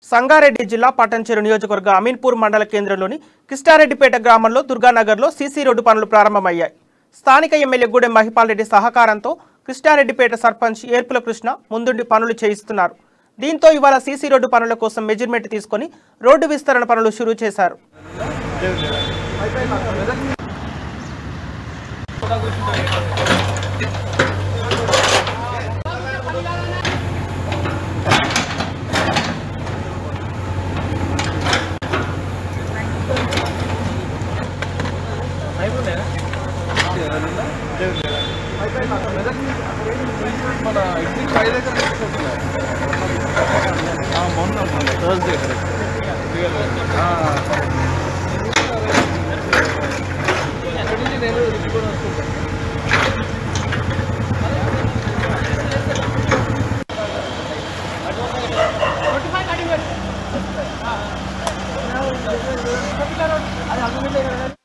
సంగారెడ్డి జిల్లా పట్టంచెరు నియోజకవర్గ అమీన్పూర్ మండల కేంద్రంలోని కిష్టారెడ్డిపేట గ్రామంలో దుర్గానగర్లో సీసీ రోడ్డు పనులు ప్రారంభమయ్యాయి. స్థానిక ఎమ్మెల్యే గూడెం మహిపాల్ రెడ్డి సహకారంతో కిష్టారెడ్డిపేట సర్పంచ్ ఏర్పుల కృష్ణ ముందుండి పనులు చేయిస్తున్నారు. దీంతో ఇవాళ సీసీ రోడ్డు పనుల కోసం మెజర్మెంట్ తీసుకొని రోడ్డు విస్తరణ పనులు షురూ చేశారు. అది